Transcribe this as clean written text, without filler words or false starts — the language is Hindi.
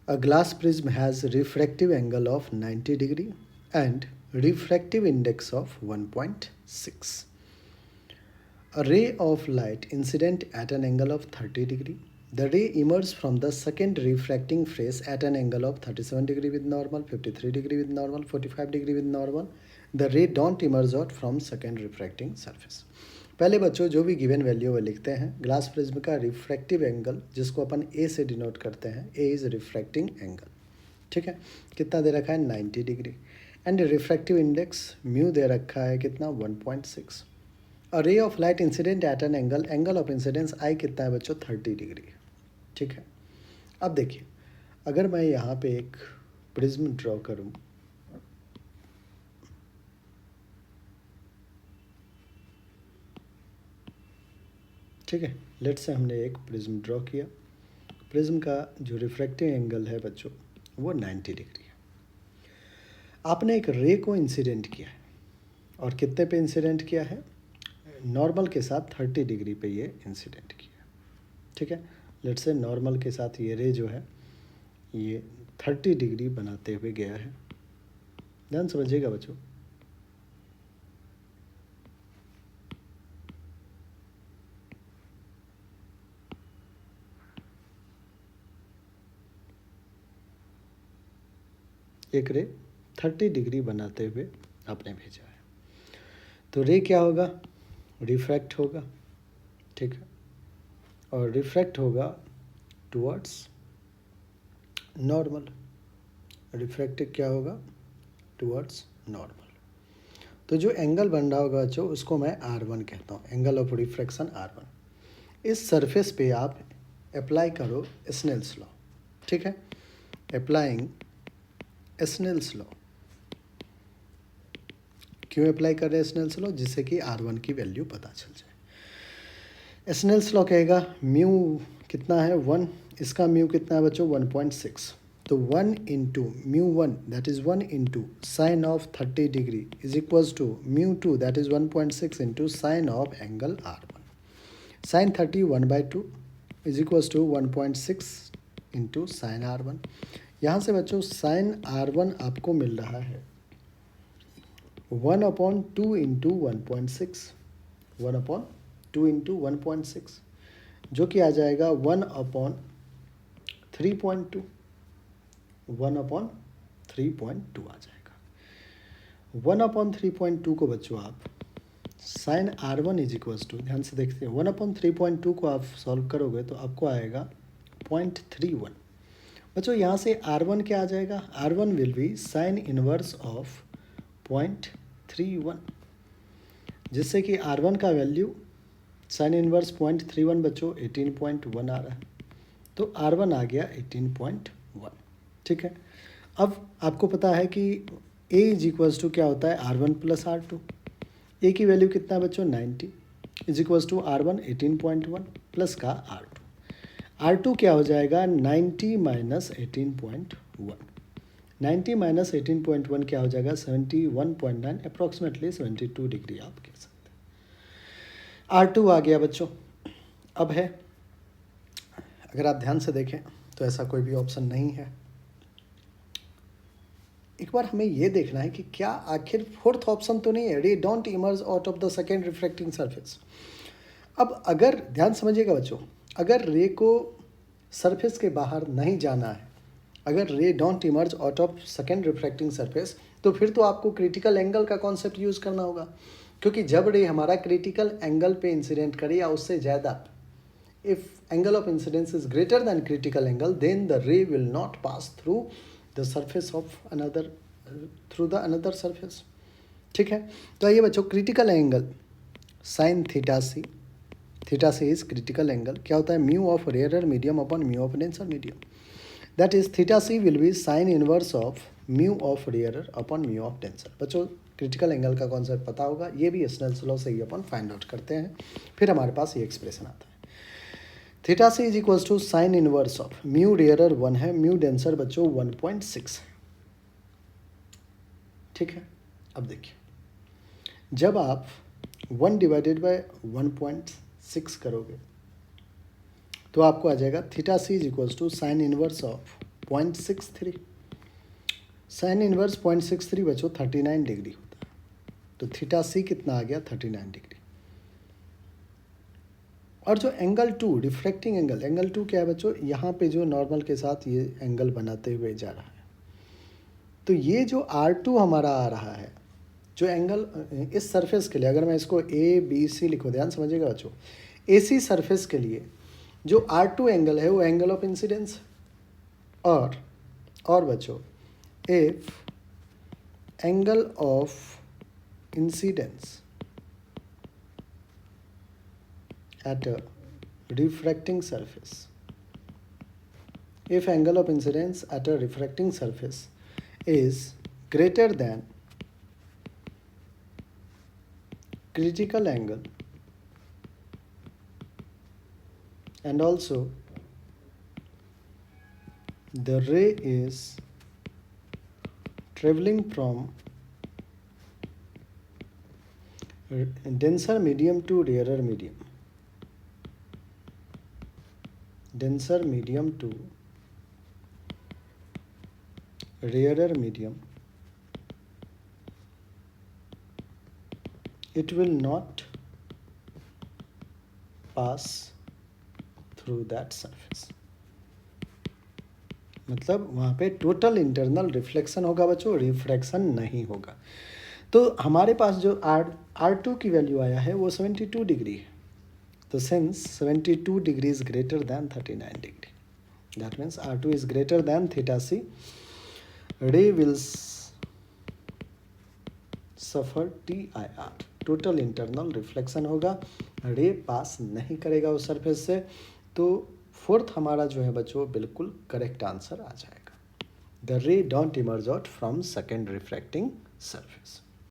A glass prism has refractive angle of 90 degree and refractive index of 1.6. A ray of light incident at an angle of 30 degree. The ray emerges from the second refracting face at an angle of 37 degree with normal, 53 degree with normal, 45 degree with normal. The ray don't emerge out from second refracting surface. पहले बच्चों जो भी गिवन वैल्यू वो लिखते हैं. ग्लास प्रिज्म का रिफ्रैक्टिव एंगल जिसको अपन ए से डिनोट करते हैं, ए इज़ रिफ्रैक्टिंग एंगल. ठीक है, कितना दे रखा है 90 degree and refractive index mu दे रखा है कितना 1.6. A ray of light incident at an angle, angle of incidence I कितना है बच्चों 30 डिग्री. ठीक है, अब देखिए अगर मैं यहाँ पे एक प्रिज्म ड्रॉ करूँ, ठीक है, लेट से हमने एक प्रिज्म ड्रॉ किया. प्रिज्म का जो रिफ्रैक्टिव एंगल है बच्चों वो 90 डिग्री है. आपने एक रे को इंसिडेंट किया है और कितने पे इंसिडेंट किया है, नॉर्मल के साथ 30 डिग्री पे ये इंसिडेंट किया है. ठीक है, लेट से नॉर्मल के साथ ये रे जो है ये 30 डिग्री बनाते हुए गया है. ध्यान समझिएगा बच्चों. एक रे 30 डिग्री बनाते हुए आपने भेजा है, तो रे क्या होगा, रिफ्रैक्ट होगा. ठीक है, और रिफ्रैक्ट होगा टुवर्ड्स नॉर्मल. रिफ्रैक्टिव क्या होगा, टुवर्ड्स नॉर्मल. तो जो एंगल बन रहा होगा बच्चों उसको मैं R1 कहता हूँ, एंगल ऑफ रिफ्रैक्शन R1. इस सरफेस पे आप अप्लाई करो स्नेल्स लॉ. ठीक है, अप्लाइंग स्नेल्स लॉ. क्यों अप्लाई कर रहे हैं स्नेल्स लॉ, जिससे कि R1 की वैल्यू पता चल जाए. स्नेल्स लॉ कहेगा म्यू कितना है 1, इसका म्यू कितना है बच्चों 1.6. तो 1 into mu 1 that is 1 into sine of 30 degree is equals to mu 2 that is 1.6 into sine of angle R1. Sine 30 1/2 is equals to 1.6 into sine R1. यहाँ से बच्चों साइन R1 आपको मिल रहा है 1/2 इंटू 1.6, 1/2 इंटू 1.6 जो कि आ जाएगा 1/3.2, 1/3.2 आ जाएगा. 1/3.2 को बच्चों आप sign R1 is equals to, ध्यान से देखते हैं 1/3.2 को आप सॉल्व करोगे तो आपको आएगा 0.31. बच्चों यहाँ से R1 क्या आ जाएगा, R1 will be sine inverse of 0.31, जिससे कि R1 का वैल्यू साइन इनवर्स 0.31 बच्चों 18.1 आ रहा है. तो R1 आ गया 18.1. ठीक है, अब आपको पता है कि A इज इक्वल्स टू क्या होता है R1 प्लस R2. A की वैल्यू कितना है बच्चों 90 is equals to R1 18.1 plus का R2. R2 क्या हो जाएगा 90 माइनस 18.1. 90 माइनस 18.1 क्या हो जाएगा 71.9, अप्रॉक्सीमेटली 72 डिग्री आप कह सकते हैं. R2 आ गया बच्चों. अब है, अगर आप ध्यान से देखें तो ऐसा कोई भी ऑप्शन नहीं है. एक बार हमें ये देखना है कि क्या आखिर फोर्थ ऑप्शन तो नहीं है, रे don't emerge out of the second refracting surface. अब अगर ध्यान समझिएगा बच्चों, अगर रे को सरफेस के बाहर नहीं जाना है, अगर रे don't emerge out of second refracting surface, तो फिर तो आपको क्रिटिकल एंगल का कॉन्सेप्ट यूज़ करना होगा. क्योंकि जब रे हमारा क्रिटिकल एंगल पे इंसिडेंट करे या उससे ज़्यादा, if angle of incidence is greater than critical angle, then the ray will not pass through the surface of another, through the another surface. ठीक है, तो आइए बच्चों, critical angle sine theta C, theta C is critical angle. क्या होता है, mu of rarer medium upon mu of denser medium. That is theta C will be sine inverse of mu of rarer upon mu of denser. बच्चों क्रिटिकल एंगल का कॉन्सेप्ट पता होगा, ये भी स्नेल्स लॉ से ही अपन फाइंड आउट करते हैं. फिर हमारे पास ये एक्सप्रेशन आता है theta C is equals to sine inverse of mu rarer 1 है, म्यू डेंसर बच्चों 1.6 है. ठीक है, अब देखिए जब आप 1 डिवाइडेड बाय 1.6 करोगे तो आपको आ जाएगा theta C is equals to sine inverse of 0.63, sine inverse 0.63 बच्चों 39 डिग्री होता है। तो थीटा सी कितना आ गया? 39 डिग्री। और जो angle two, refracting angle, angle two क्या है बच्चों? यहाँ पे जो नॉर्मल के साथ ये एंगल बनाते हुए जा रहा है, तो ये जो R2 हमारा आ रहा है, जो एंगल इस सरफेस के लिए, अगर मैं इसको ABC लिखूँ, ध्यान समझिएगा बच्चों, AC सरफेस के लिए जो R2 एंगल है वो एंगल ऑफ इंसिडेंस। और बच्चों, if angle of incidence at a refracting surface, if angle of incidence at a refracting surface is greater than critical angle and also the ray is traveling from denser medium to rarer medium, denser medium to rarer medium, it will not pass through that surface। मतलब वहाँ पे टोटल इंटरनल रिफ्लेक्शन होगा बच्चों, रिफ्रैक्शन नहीं होगा। तो हमारे पास जो R2 की वैल्यू आया है वो 72 डिग्री है। तो since 72 degree is greater than 39 degree, that means R2 is greater than theta C, ray will suffer TIR, total internal reflection होगा, रे पास नहीं करेगा उस सरफेस से। तो फोर्थ हमारा जो है बच्चों बिल्कुल करेक्ट आंसर आ जाएगा। द रे don't emerge out from second refracting surface.